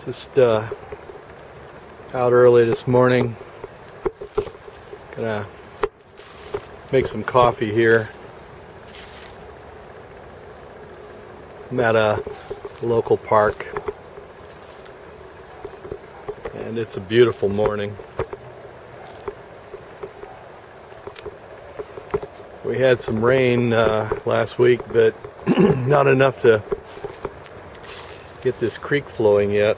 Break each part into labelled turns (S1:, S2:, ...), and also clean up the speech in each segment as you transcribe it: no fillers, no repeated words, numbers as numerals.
S1: Just out early this morning. Gonna make some coffee here. I'm at a local park, and it's a beautiful morning. We had some rain last week, but not enough to get this creek flowing yet.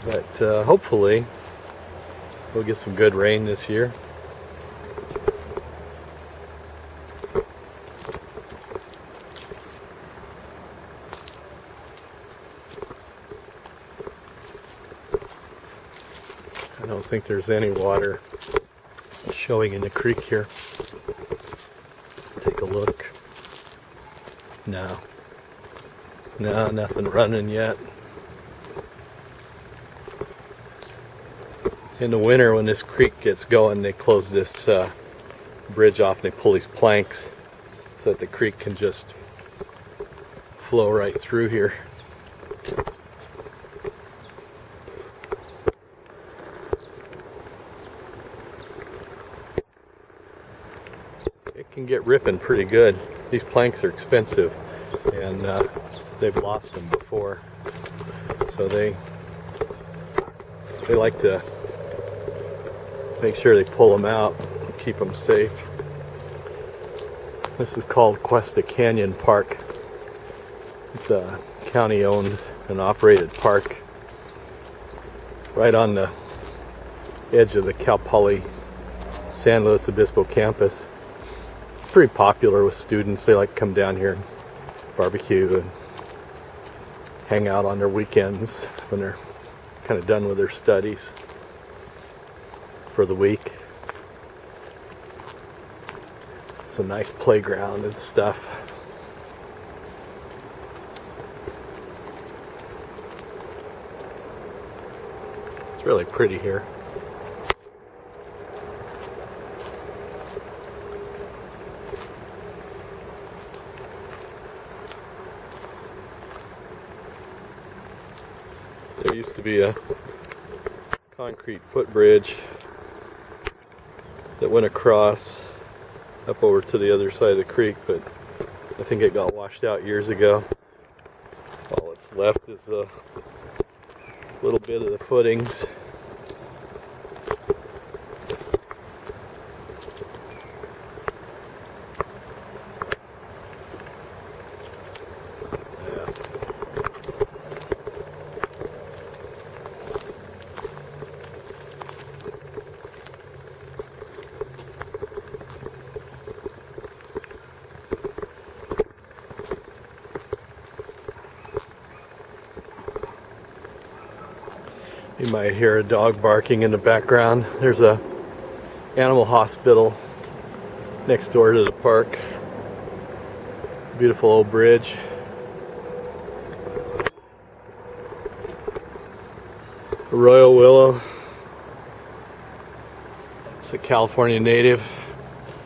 S1: But hopefully we'll get some good rain this year. I don't think there's any water showing in the creek here. Take a look. No, nothing running yet. In the winter, when this creek gets going, they close this bridge off and they pull these planks so that the creek can just flow right through here. It can get ripping pretty good. These planks are expensive, and they've lost them before, so they like to make sure they pull them out and keep them safe. This is called Cuesta Canyon Park. It's a county-owned and operated park right on the edge of the Cal Poly San Luis Obispo campus. It's pretty popular with students. They like to come down here and barbecue and hang out on their weekends when they're kind of done with their studies for the week. It's a nice playground and stuff. It's really pretty here. There used to be a concrete footbridge that went across up over to the other side of the creek, but I think it got washed out years ago. All that's left is a little bit of the footings. You might hear a dog barking in the background. There's a animal hospital next door to the park. Beautiful old bridge. A royal willow. It's a California native.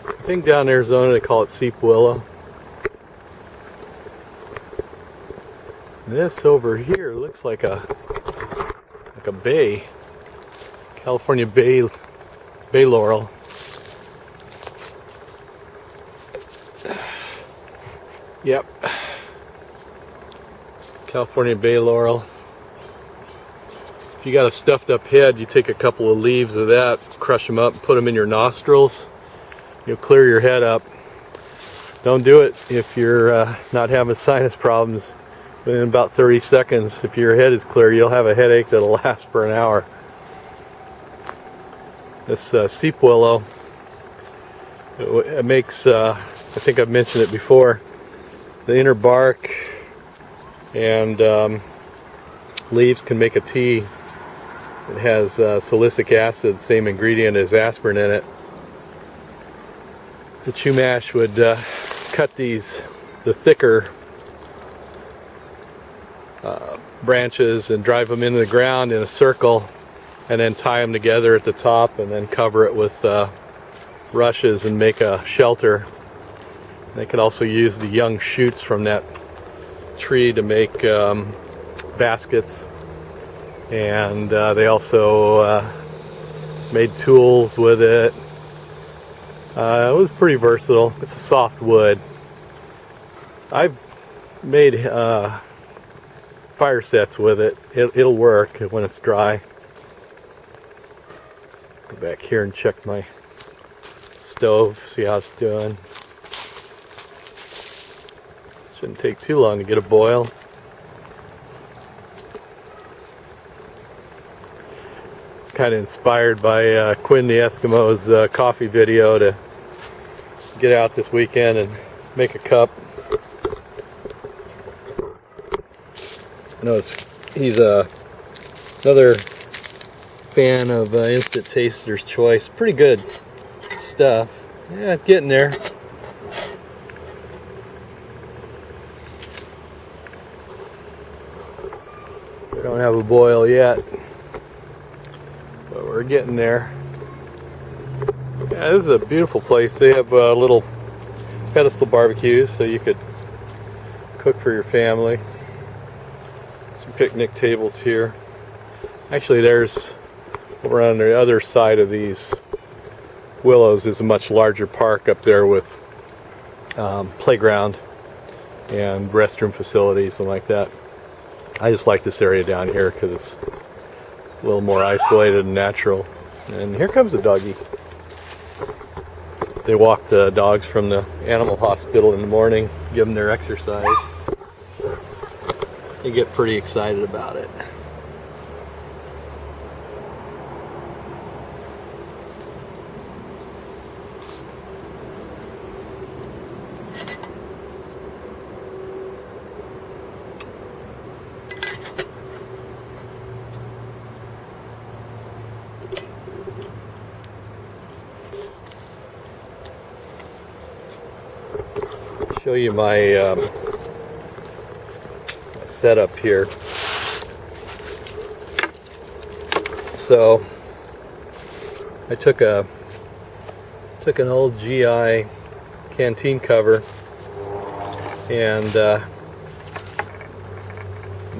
S1: I think down in Arizona they call it seep willow. This over here looks like a bay, California bay laurel. Yep, California bay laurel. If you got a stuffed up head, you take a couple of leaves of that, crush them up, and put them in your nostrils. You'll clear your head up. Don't do it if you're not having sinus problems. In about 30 seconds, if your head is clear, you'll have a headache that'll last for an hour. This seep willow, it makes, I think I've mentioned it before, the inner bark and leaves can make a tea. It has silicic acid, same ingredient as aspirin in it. The Chumash would cut the thicker branches and drive them into the ground in a circle, and then tie them together at the top, and then cover it with rushes and make a shelter. They could also use the young shoots from that tree to make baskets, and they also made tools with it. It was pretty versatile. It's a soft wood. I've made fire sets with it. It'll work when it's dry. Go back here and check my stove, see how it's doing. Shouldn't take too long to get a boil. It's kind of inspired by Quinn the Eskimo's coffee video to get out this weekend and make a cup. I know he's another fan of Instant Taster's Choice. Pretty good stuff. Yeah, it's getting there. We don't have a boil yet, but we're getting there. Yeah, this is a beautiful place. They have little pedestal barbecues, so you could cook for your family. Some picnic tables here. Actually, there's over on the other side of these willows is a much larger park up there with playground and restroom facilities and like that. I just like this area down here because it's a little more isolated and natural. And here comes a doggy. They walk the dogs from the animal hospital in the morning, give them their exercise. They get pretty excited about it. Show you my setup here. So I took an old GI canteen cover and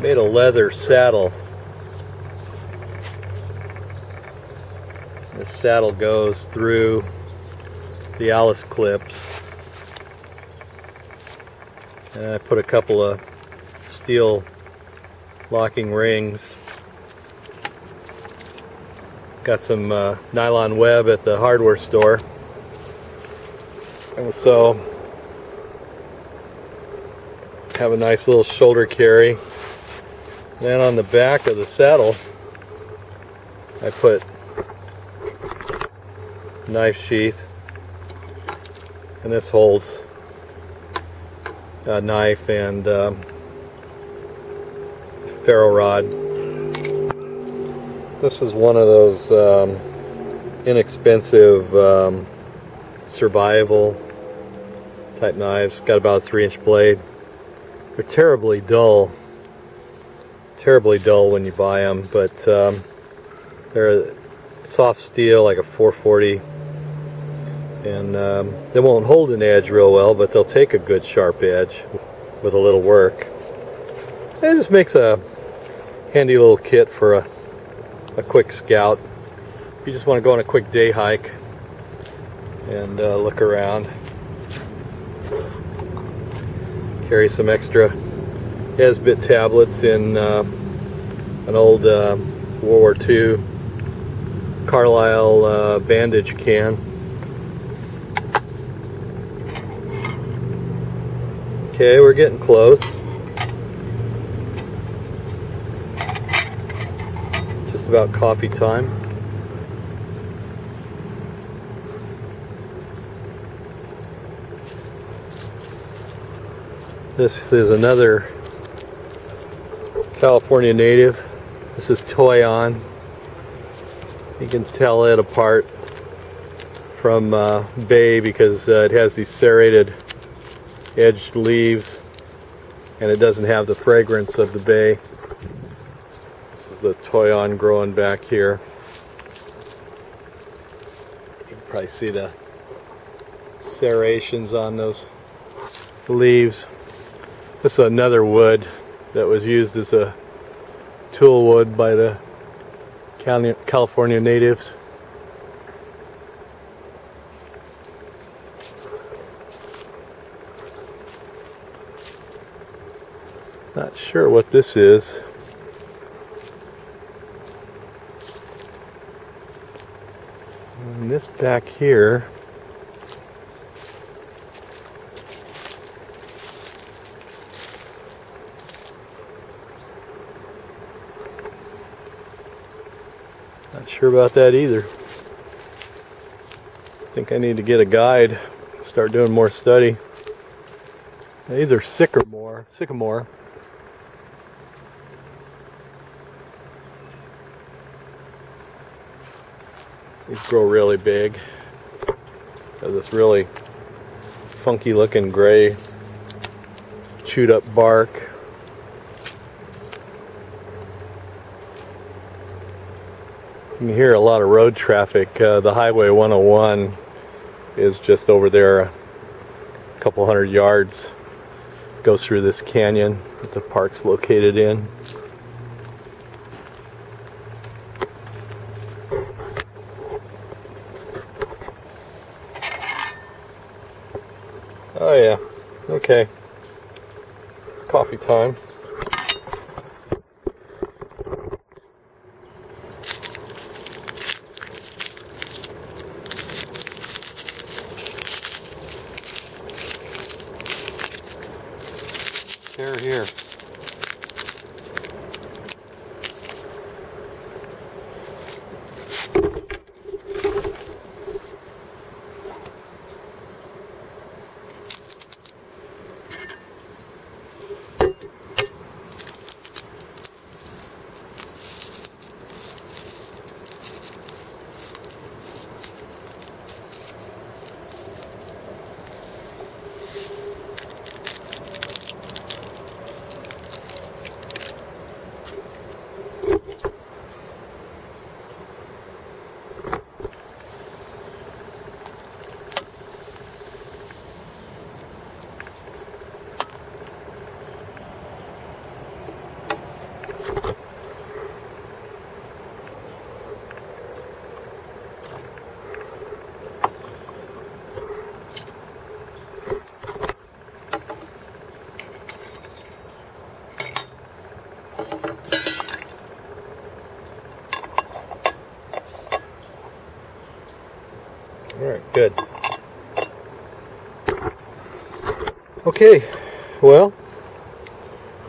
S1: made a leather saddle. The saddle goes through the Alice clips. And I put a couple of steel locking rings. Got some nylon web at the hardware store. And so have a nice little shoulder carry. Then on the back of the saddle I put knife sheath, and this holds a knife and ferro rod. This is one of those inexpensive survival type knives. Got about a 3-inch blade. They're terribly dull when you buy them, but they're soft steel, like a 440. And they won't hold an edge real well, but they'll take a good sharp edge with a little work. And it just makes a handy little kit for a quick scout. If you just want to go on a quick day hike and look around. Carry some extra Esbit tablets in an old World War II Carlisle bandage can. Okay, we're getting close. Just about coffee time. This is another California native. This is Toy On. You can tell it apart from Bay because it has these serrated edged leaves and it doesn't have the fragrance of the Bay. This is the Toy On growing back here. You can probably see the serrations on those leaves. This is another wood that was used as a tool wood by the California natives. Not sure what this is. And this back here, not sure about that either. I think I need to get a guide, start doing more study. These are sycamore. These grow really big. Got this really funky looking gray chewed up bark. You can hear a lot of road traffic. The Highway 101 is just over there a couple hundred yards. Goes through this canyon that the park's located in. Oh yeah, okay. It's coffee time. They're here. Alright, good. Okay, well,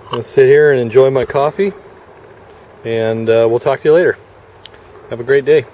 S1: I'm going to sit here and enjoy my coffee, and we'll talk to you later. Have a great day.